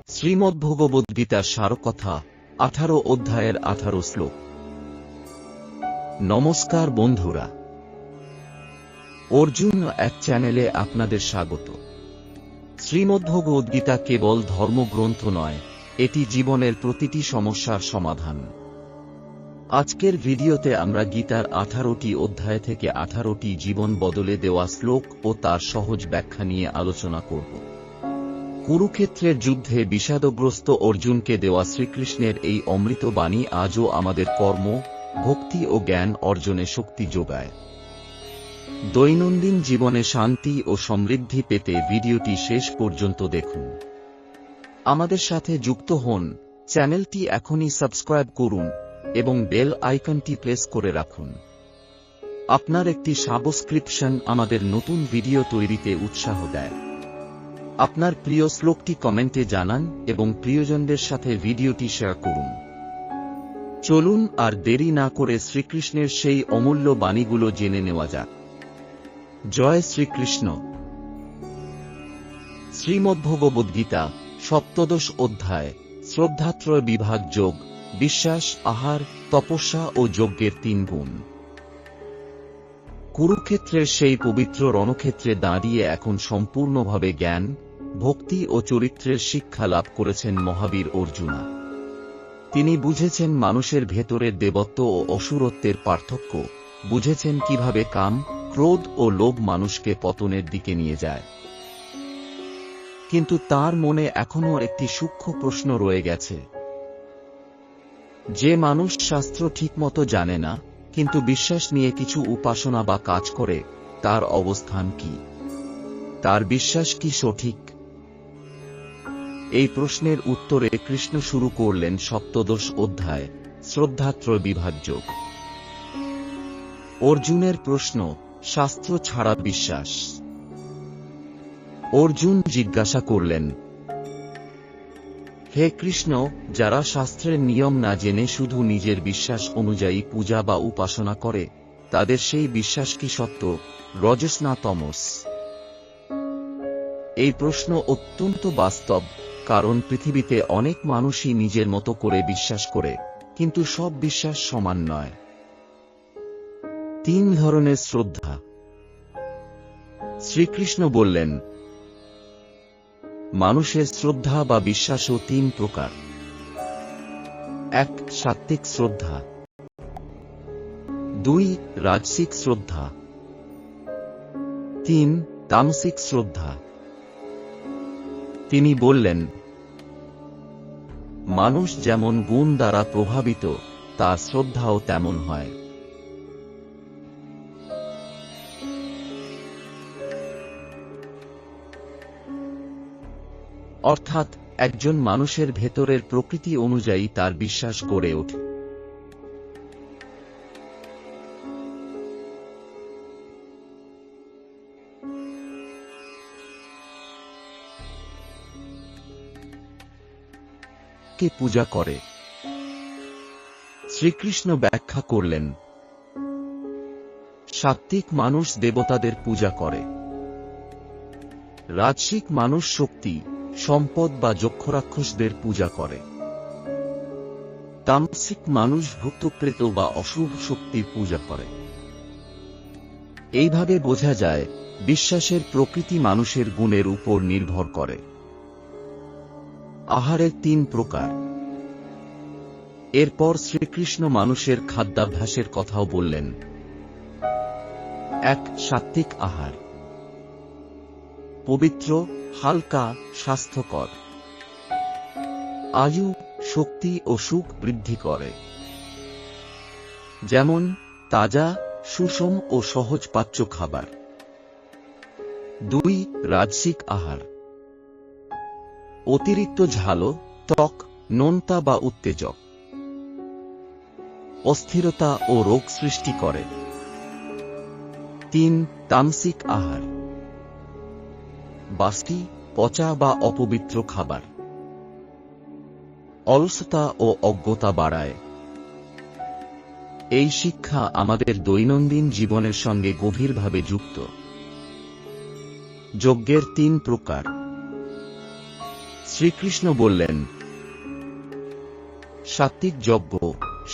শ্রীমদ্ভগবদ্গীতার সারকথা 18 অধ্যায়ের 18 শ্লোক। নমস্কার বন্ধুরা, অর্জুন এক চ্যানেলে আপনাদের স্বাগত। শ্রীমদ্ভগবদ্গীতা কেবল ধর্মগ্রন্থ নয়, এটি জীবনের প্রতিটি সমস্যার সমাধান। আজকের ভিডিওতে আমরা গীতার 18টি অধ্যায় থেকে 18টি জীবন বদলে দেওয়া শ্লোক ও তার সহজ ব্যাখ্যা নিয়ে আলোচনা করব। কুরুক্ষেত্রের যুদ্ধে বিষাদগ্রস্ত অর্জুনকে দেওয়া শ্রীকৃষ্ণের এই অমৃত বাণী আজও আমাদের কর্ম, ভক্তি ও জ্ঞান অর্জনে শক্তি যোগায়। দৈনন্দিন জীবনে শান্তি ও সমৃদ্ধি পেতে ভিডিওটি শেষ পর্যন্ত দেখুন। আমাদের সাথে যুক্ত হন, চ্যানেলটি এখনই সাবস্ক্রাইব করুন এবং বেল আইকনটি প্রেস করে রাখুন। আপনার একটি সাবস্ক্রিপশন আমাদের নতুন ভিডিও তৈরিতে উৎসাহ দেয়। আপনার প্রিয় শ্লোকটি কমেন্টে জানান এবং প্রিয়জনদের সাথে ভিডিওটি শেয়ার করুন। চলুন আর দেরি না করে শ্রীকৃষ্ণের সেই অমূল্য বাণীগুলো জেনে নেওয়া যাক। জয় শ্রীকৃষ্ণ। শ্রীমদ্ভগবদ্গীতা সপ্তদশ অধ্যায়, শ্রদ্ধাত্রয় বিভাগ যোগ, বিশ্বাস, আহার, তপস্যা ও যজ্ঞের 3 গুণ। কুরুক্ষেত্রের সেই পবিত্র রণক্ষেত্রে দাঁড়িয়ে এখন সম্পূর্ণভাবে জ্ঞান, ভক্তি ও চরিত্রের শিক্ষা লাভ করেছেন মহাবীর অর্জুনা। তিনি বুঝেছেন মানুষের ভেতরের দেবত্ব ও অসুরত্বের পার্থক্য, বুঝেছেন কিভাবে কাম, ক্রোধ ও লোভ মানুষকে পতনের দিকে নিয়ে যায়। কিন্তু তার মনে এখনও একটি সূক্ষ্ম প্রশ্ন রয়ে গেছে। যে মানুষ শাস্ত্র ঠিকমতো জানে না, কিন্তু বিশ্বাস নিয়ে কিছু উপাসনা বা কাজ করে, তার অবস্থান কি? তার বিশ্বাস কি সঠিক? এই প্রশ্নের উত্তরে কৃষ্ণ শুরু করলেন সপ্তদশ অধ্যায়, শ্রদ্ধাত্রয় বিভাগ যোগ। অর্জুনের প্রশ্ন, শাস্ত্র ছাড়া বিশ্বাস। অর্জুন জিজ্ঞাসা করলেন, হে কৃষ্ণ, যারা শাস্ত্রের নিয়ম না জেনে শুধু নিজের বিশ্বাস অনুযায়ী পূজা বা উপাসনা করে, তাদের সেই বিশ্বাস কি সত্য, রজস না তমস? এই প্রশ্ন অত্যন্ত বাস্তব, কারণ পৃথিবীতে অনেক মানুষই নিজের মতো করে বিশ্বাস করে, কিন্তু সব বিশ্বাস সমান নয়। 3 ধরনের শ্রদ্ধা। শ্রীকৃষ্ণ বললেন, মানুষের শ্রদ্ধা বা বিশ্বাসও 3 প্রকার। 1. সাত্ত্বিক শ্রদ্ধা। 2. রাজসিক শ্রদ্ধা। 3. তামসিক শ্রদ্ধা। তিনি বললেন, মানুষ যেমন গুণ দ্বারা প্রভাবিত, তার শ্রদ্ধাও তেমন হয়। অর্থাৎ একজন মানুষের ভেতরের প্রকৃতি অনুযায়ী তার বিশ্বাস গড়ে ওঠে। কে পূজা করে? শ্রীকৃষ্ণ ব্যাখ্যা করলেন, সাত্ত্বিক মানুষ দেবতাদের পূজা করে। রাজসিক মানুষ শক্তি, সম্পদ বা যক্ষরাক্ষসদের পূজা করে। তামসিক মানুষ ভূতপ্রেত বা অশুভ শক্তির পূজা করে। এইভাবে বোঝা যায়, বিশ্বাসের প্রকৃতি মানুষের গুণের উপর নির্ভর করে। আহারের 3 প্রকার। এরপর শ্রীকৃষ্ণ মানুষের খাদ্যাভ্যাসের কথাও বললেন। 1. সাত্ত্বিক আহার। পবিত্র, হালকা, স্বাস্থ্যকর। আয়ু, শক্তি ও সুখ বৃদ্ধি করে। যেমন তাজা, সুষম ও সহজপাচ্য খাবার। 2. রাজসিক আহার। অতিরিক্ত ঝালো, টক, নোনতা বা উত্তেজক। অস্থিরতা ও রোগ সৃষ্টি করে। 3. তামসিক আহার। বাস্তি, পচা বা অপবিত্র খাবার। অলসতা ও অজ্ঞতা বাড়ায়। এই শিক্ষা আমাদের দৈনন্দিন জীবনের সঙ্গে গভীরভাবে যুক্ত। যজ্ঞের 3 প্রকার। শ্রীকৃষ্ণ বললেন, সাত্ত্বিক যজ্ঞ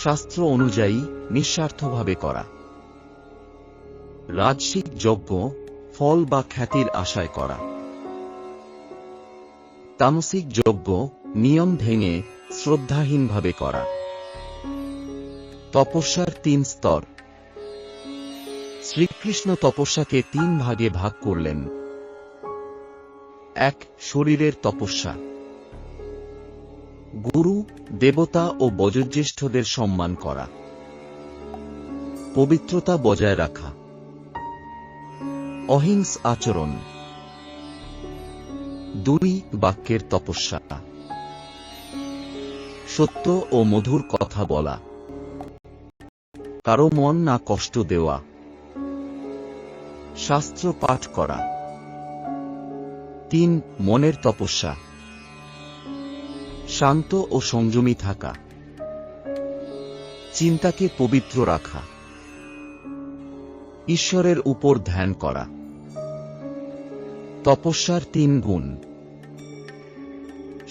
শাস্ত্র অনুযায়ী নিঃস্বার্থভাবে করা। রাজসিক যজ্ঞ ফল বা খ্যাতির আশায় করা। তামসিক যজ্ঞ নিয়ম ভেঙে শ্রদ্ধাহীনভাবে করা। তপস্যার 3 স্তর। শ্রীকৃষ্ণ তপস্যাকে 3 ভাগে ভাগ করলেন। 1. শরীরের তপস্যা। গুরু, দেবতা ও বয়োজ্যেষ্ঠদের সম্মান করা। পবিত্রতা বজায় রাখা। অহিংস আচরণ। 2. বাক্যের তপস্যা। সত্য ও মধুর কথা বলা। কারো মন না কষ্ট দেওয়া। শাস্ত্র পাঠ করা। 3. মনের তপস্যা। শান্ত ও সংযমী থাকা। চিন্তাকে পবিত্র রাখা। ঈশ্বরের উপর ধ্যান করা। তপস্যার 3 গুণ।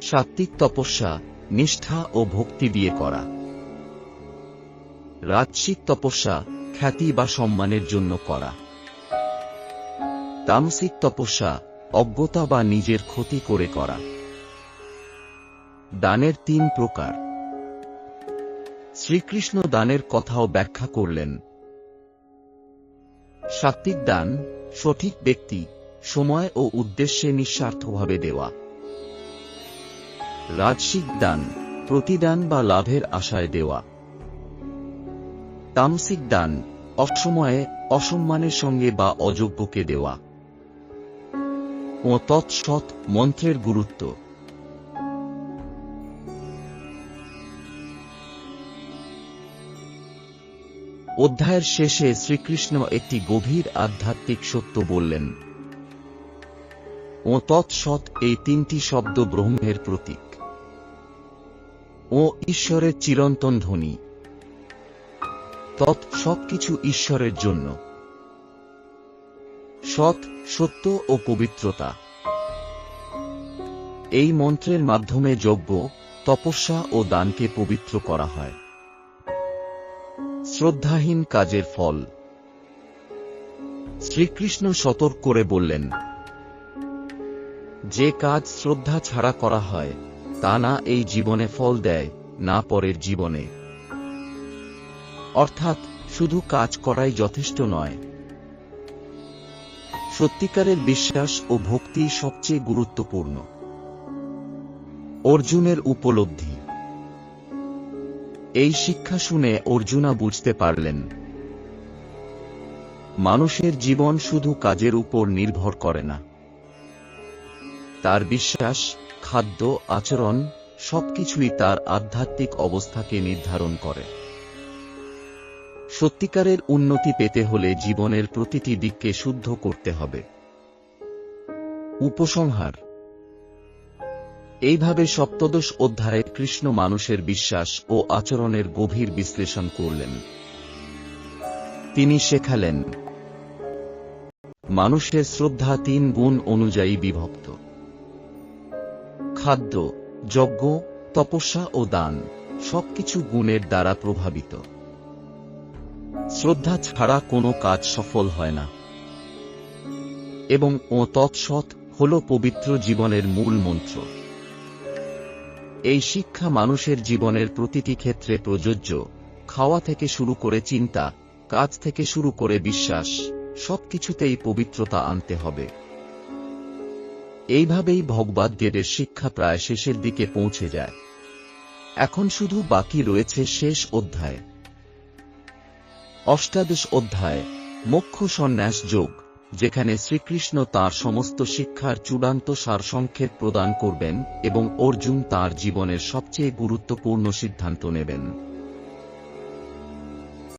সাত্ত্বিক তপস্যা নিষ্ঠা ও ভক্তি দিয়ে করা। রাজসিক তপস্যা খ্যাতি বা সম্মানের জন্য করা। তামসিক তপস্যা অজ্ঞতা বা নিজের ক্ষতি করে করা। দানের 3 প্রকার। শ্রীকৃষ্ণ দানের কথাও ব্যাখ্যা করলেন। সাত্ত্বিক দান সঠিক ব্যক্তি, সময় ও উদ্দেশ্যে নিঃস্বার্থভাবে দেওয়া। রাজসিক দান প্রতিদান বা লাভের আশায় দেওয়া। তামসিক দান অসময়ে অসম্মানের সঙ্গে বা অযোগ্যকে দেওয়া। ও তৎসৎ মন্ত্রের গুরুত্ব। অধ্যায়ের শেষে শ্রীকৃষ্ণ একটি গভীর আধ্যাত্মিক সত্য বললেন। ও তৎসৎ এই 3টি শব্দ ব্রহ্মের প্রতীক ও ঈশ্বরের চিরন্তন ধ্বনি। তৎ সবকিছু ঈশ্বরের জন্য। সৎ সত্য ও পবিত্রতা। এই মন্ত্রের মাধ্যমে যজ্ঞ, তপস্যা ও দানকে পবিত্র করা হয়। শ্রদ্ধাহীন কাজের ফল। শ্রীকৃষ্ণ সতর্ক করে বললেন, যে কাজ শ্রদ্ধা ছাড়া করা হয় তা না এই জীবনে ফল দেয় না পরের জীবনে। অর্থাৎ শুধু কাজ করাই যথেষ্ট নয়। সত্যিকারের বিশ্বাস ও ভক্তি সবচেয়ে গুরুত্বপূর্ণ। অর্জুনের উপলব্ধি। এই শিক্ষা শুনে অর্জুনা বুঝতে পারলেন, মানুষের জীবন শুধু কাজের উপর নির্ভর করে না। তার বিশ্বাস, খাদ্য, আচরণ সবকিছুই তার আধ্যাত্মিক অবস্থাকে নির্ধারণ করে। সত্যিকারের উন্নতি পেতে হলে জীবনের প্রতিটি দিককে শুদ্ধ করতে হবে। উপসংহার। এইভাবে সপ্তদশ অধ্যায়ে কৃষ্ণ মানুষের বিশ্বাস ও আচরণের গভীর বিশ্লেষণ করলেন। তিনি শেখালেন, মানুষের শ্রদ্ধা 3 গুণ অনুযায়ী বিভক্ত। খাদ্য, যজ্ঞ, তপস্যা ও দান সবকিছু গুণের দ্বারা প্রভাবিত। শ্রদ্ধা ছাড়া কোনো কাজ সফল হয় না। এবং ও তৎসৎ হল পবিত্র জীবনের মূল মন্ত্র। এই শিক্ষা মানুষের জীবনের প্রতিটি ক্ষেত্রে প্রযোজ্য। খাওয়া থেকে শুরু করে চিন্তা, কাজ থেকে শুরু করে বিশ্বাস, সবকিছুতেই পবিত্রতা আনতে হবে। এইভাবেই ভগবদ্গীতার শিক্ষা প্রায় শেষের দিকে পৌঁছে যায়। এখন শুধু বাকি রয়েছে শেষ অধ্যায়। অষ্টাদশ অধ্যায় মোক্ষ সন্ন্যাস যোগ, যেখানে শ্রীকৃষ্ণ তাঁর সমস্ত শিক্ষার চূড়ান্ত সারসংক্ষেপ প্রদান করবেন এবং অর্জুন তাঁর জীবনের সবচেয়ে গুরুত্বপূর্ণ সিদ্ধান্ত নেবেন।